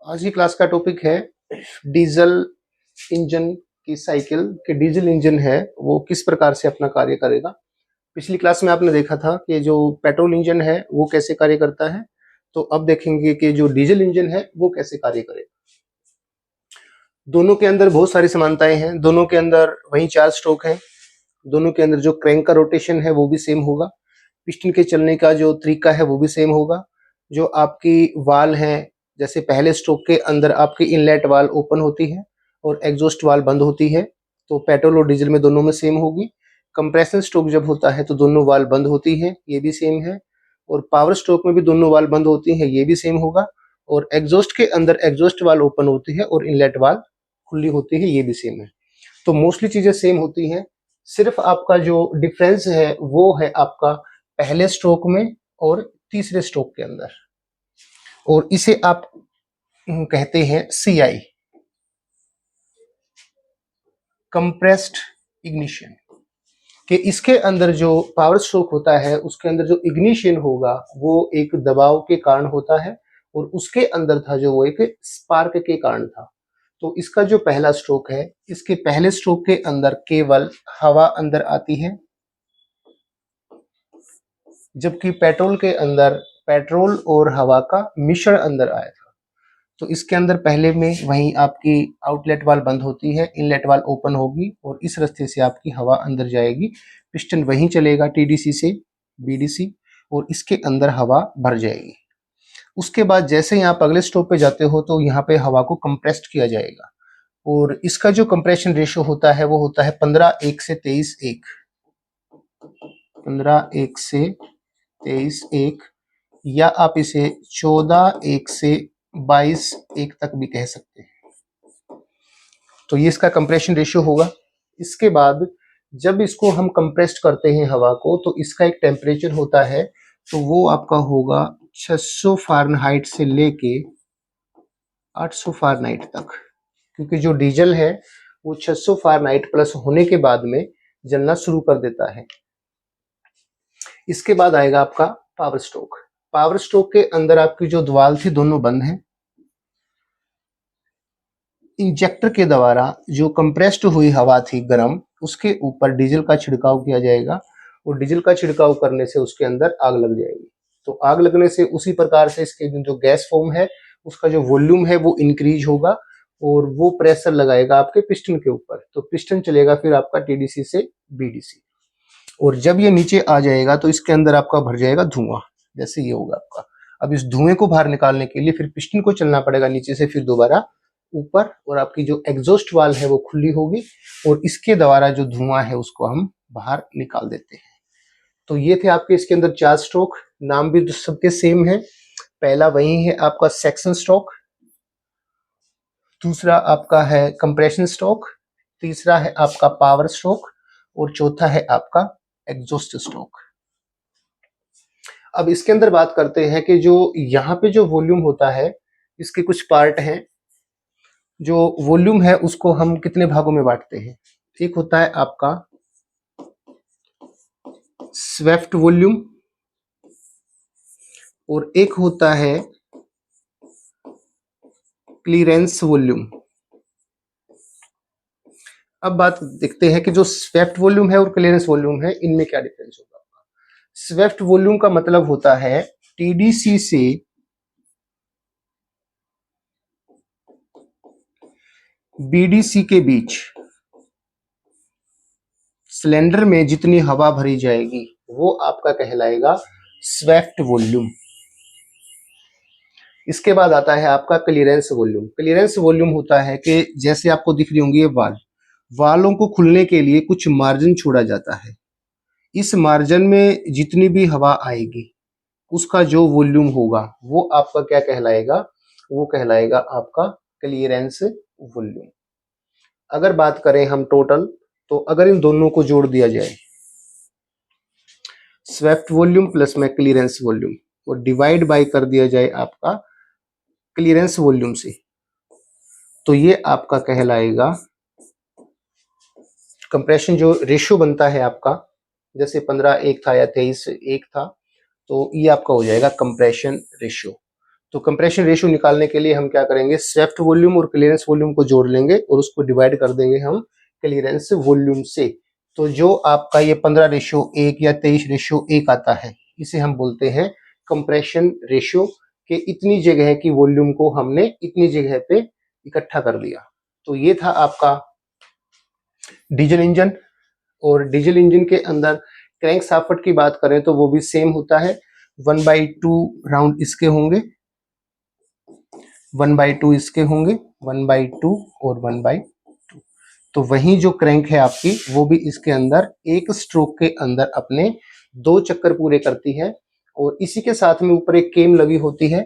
आज की क्लास का टॉपिक है डीजल इंजन की साइकिल कि डीजल इंजन है वो किस प्रकार से अपना कार्य करेगा। पिछली क्लास में आपने देखा था कि जो पेट्रोल इंजन है वो कैसे कार्य करता है, तो अब देखेंगे कि जो डीजल इंजन है वो कैसे कार्य करेगा। दोनों के अंदर बहुत सारी समानताएं हैं, दोनों के अंदर वही 4 स्ट्रोक है, दोनों के अंदर जो क्रैंक का रोटेशन है वो भी सेम होगा, पिस्टन के चलने का जो तरीका है वो भी सेम होगा। जो आपकी वाल है, जैसे पहले स्ट्रोक के अंदर आपकी इनलेट वाल ओपन होती है और एग्जॉस्ट वाल बंद होती है, तो पेट्रोल और डीजल में दोनों में सेम होगी। कंप्रेसर स्ट्रोक जब होता है तो दोनों वाल बंद होती है, ये भी सेम है। और पावर स्ट्रोक में भी दोनों वाल बंद होती है, ये भी सेम होगा। और एग्जॉस्ट के अंदर एग्जॉस्ट वाल ओपन होती है और इनलेट वाल खुली होती है, ये भी सेम है। तो मोस्टली चीजें सेम होती हैं, सिर्फ आपका जो डिफरेंस है वो है आपका पहले स्ट्रोक में और तीसरे स्ट्रोक के अंदर, और इसे आप कहते हैं CI, कंप्रेस्ड इग्निशन। कि इसके अंदर जो पावर स्ट्रोक होता है उसके अंदर जो इग्निशन होगा वो एक दबाव के कारण होता है, और उसके अंदर था जो वो एक स्पार्क के कारण था। तो इसका जो पहला स्ट्रोक है, इसके पहले स्ट्रोक के अंदर केवल हवा अंदर आती है, जबकि पेट्रोल के अंदर पेट्रोल और हवा का मिश्रण अंदर आया था। तो इसके अंदर पहले में वहीं आपकी आउटलेट वाल बंद होती है, इनलेट वाल ओपन होगी और इस रास्ते से आपकी हवा अंदर जाएगी, पिस्टन वहीं चलेगा TDC से BDC, और इसके अंदर हवा भर जाएगी। उसके बाद जैसे ही आप अगले स्टॉप पे जाते हो तो यहाँ पे हवा को कंप्रेस्ड किया जाएगा, और इसका जो कंप्रेशन रेशियो होता है वो होता है 15:1 से 23:1, 15:1 से 23:1, या आप इसे 14:1 से 22:1 तक भी कह सकते हैं। तो ये इसका कंप्रेशन रेशियो होगा। इसके बाद जब इसको हम कंप्रेस्ड करते हैं हवा को, तो इसका एक टेम्परेचर होता है, तो वो आपका होगा 600 फ़ारेनहाइट से लेके 800 फ़ारेनहाइट तक, क्योंकि जो डीजल है वो 600 फ़ारेनहाइट प्लस होने के बाद में जलना शुरू कर देता है। इसके बाद आएगा आपका पावर स्ट्रोक। पावर स्ट्रोक के अंदर आपकी जो दीवार थी दोनों बंद हैं। इंजेक्टर के द्वारा जो कंप्रेस्ड हुई हवा थी गर्म, उसके ऊपर डीजल का छिड़काव किया जाएगा, और डीजल का छिड़काव करने से उसके अंदर आग लग जाएगी। तो आग लगने से उसी प्रकार से इसके जो गैस फॉर्म है उसका जो वॉल्यूम है वो इंक्रीज होगा, और वो प्रेशर लगाएगा आपके पिस्टन के ऊपर, तो पिस्टन चलेगा फिर आपका TDC से BDC। और जब ये नीचे आ जाएगा तो इसके अंदर आपका भर जाएगा धुआं, जैसे ये होगा आपका। अब इस धुएं को बाहर निकालने के लिए फिर पिस्टन को चलना पड़ेगा नीचे से फिर दोबारा ऊपर, और आपकी जो एग्जॉस्ट वाल है वो खुली होगी, और इसके द्वारा जो धुआं है उसको हम बाहर निकाल देते हैं। तो ये थे आपके इसके अंदर 4 स्ट्रोक, नाम भी सबके सेम है। पहला वही है आपका सेक्शन स्ट्रोक, दूसरा आपका है कंप्रेशन स्ट्रोक, तीसरा है आपका पावर स्ट्रोक, और चौथा है आपका एग्जॉस्ट स्ट्रोक। अब इसके अंदर बात करते हैं कि जो यहाँ पे जो वॉल्यूम होता है इसके कुछ पार्ट हैं। जो वॉल्यूम है उसको हम कितने भागों में बांटते हैं? एक होता है आपका स्वेफ्ट वॉल्यूम, और एक होता है क्लीयरेंस वॉल्यूम। अब बात देखते हैं कि जो स्वेफ्ट वॉल्यूम है और क्लीयरेंस वॉल्यूम है इनमें क्या डिफरेंस होगा। स्वेफ्ट वॉल्यूम का मतलब होता है TDC से BDC के बीच सिलेंडर में जितनी हवा भरी जाएगी वो आपका कहलाएगा स्वेफ्ट वॉल्यूम। इसके बाद आता है आपका क्लीयरेंस वॉल्यूम। क्लीयरेंस वॉल्यूम होता है कि जैसे आपको दिख रही होंगी ये वालों को खुलने के लिए कुछ मार्जिन छोड़ा जाता है, इस मार्जिन में जितनी भी हवा आएगी उसका जो वॉल्यूम होगा वो आपका क्या कहलाएगा, वो कहलाएगा आपका क्लीयरेंस वॉल्यूम। अगर बात करें हम टोटल, तो अगर इन दोनों को जोड़ दिया जाए, स्वेफ्ट वॉल्यूम प्लस में क्लीयरेंस वॉल्यूम, और डिवाइड बाय कर दिया जाए आपका क्लीयरेंस वॉल्यूम से, तो ये आपका कहलाएगा कंप्रेशन जो रेशियो बनता है आपका, जैसे 15:1 था या 23:1 था, तो ये आपका हो जाएगा कंप्रेशन रेशियो। तो कंप्रेशन रेशियो निकालने के लिए हम क्या करेंगे, स्वेप्ट वॉल्यूम और क्लियरेंस वॉल्यूम को जोड़ लेंगे और उसको डिवाइड कर देंगे हम क्लियरेंस वॉल्यूम से। तो जो आपका ये 15:1 या 23:1 आता है, इसे हम बोलते हैं कंप्रेशन रेशियो, कि इतनी जगह की वॉल्यूम को हमने इतनी जगह पे इकट्ठा कर दिया। तो ये था आपका डीजल इंजन। और डीजल इंजन के अंदर क्रैंक शाफ्ट की बात करें तो वो भी सेम होता है, 1/2 राउंड इसके होंगे, 1/2 इसके होंगे, 1/2 और 1/2। तो वही जो क्रैंक है आपकी, वो भी इसके अंदर एक स्ट्रोक के अंदर अपने 2 चक्कर पूरे करती है। और इसी के साथ में ऊपर एक केम लगी होती है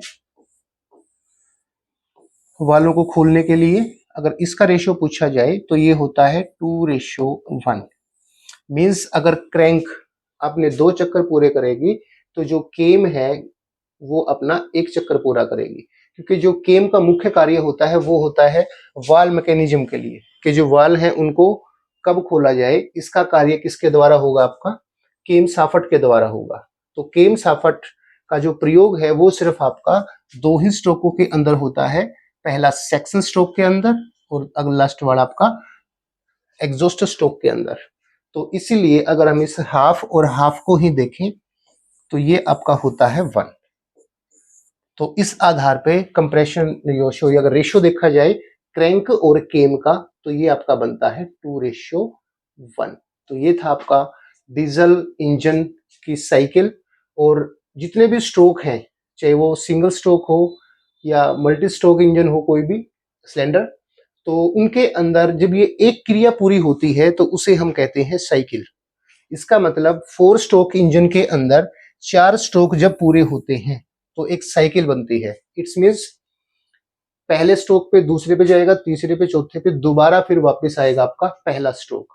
वालों को खोलने के लिए। अगर इसका रेशियो पूछा जाए तो ये होता है 2:1। मीन्स अगर क्रैंक अपने 2 चक्कर पूरे करेगी तो जो केम है वो अपना 1 चक्कर पूरा करेगी, क्योंकि जो केम का मुख्य कार्य होता है वो होता है वाल मैकेनिज्म के लिए, कि जो वाल है उनको कब खोला जाए, इसका कार्य किसके द्वारा होगा, आपका केम शाफ्ट के द्वारा होगा। तो केम शाफ्ट का जो प्रयोग है वो सिर्फ आपका 2 ही स्ट्रोकों के अंदर होता है, पहला सेक्शन स्ट्रोक के अंदर और अगला लास्ट वाला आपका एग्जॉस्ट स्ट्रोक के अंदर। तो इसीलिए अगर हम इस हाफ और हाफ को ही देखें तो ये आपका होता है 1। तो इस आधार पे कंप्रेशन रेशियो, अगर रेशियो देखा जाए क्रैंक और केम का, तो ये आपका बनता है 2:1। तो ये था आपका डीजल इंजन की साइकिल। और जितने भी स्ट्रोक हैं, चाहे वो सिंगल स्ट्रोक हो या मल्टी स्ट्रोक इंजन हो, कोई भी सिलेंडर, तो उनके अंदर जब ये एक क्रिया पूरी होती है तो उसे हम कहते हैं साइकिल। इसका मतलब 4 स्ट्रोक इंजन के अंदर 4 स्ट्रोक जब पूरे होते हैं तो एक साइकिल बनती है। इट्स मीन्स पहले स्ट्रोक पे दूसरे पे जाएगा, तीसरे पे, चौथे पे, दोबारा फिर वापस आएगा आपका पहला स्ट्रोक।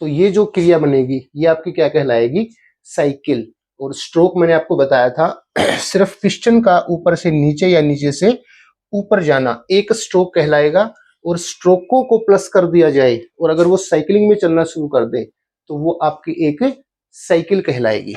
तो ये जो क्रिया बनेगी ये आपकी क्या कहलाएगी, साइकिल। और स्ट्रोक मैंने आपको बताया था सिर्फ पिस्टन का ऊपर से नीचे या नीचे से ऊपर जाना एक स्ट्रोक कहलाएगा। और स्ट्रोकों को प्लस कर दिया जाए और अगर वो साइकिलिंग में चलना शुरू कर दे तो वो आपकी एक साइकिल कहलाएगी।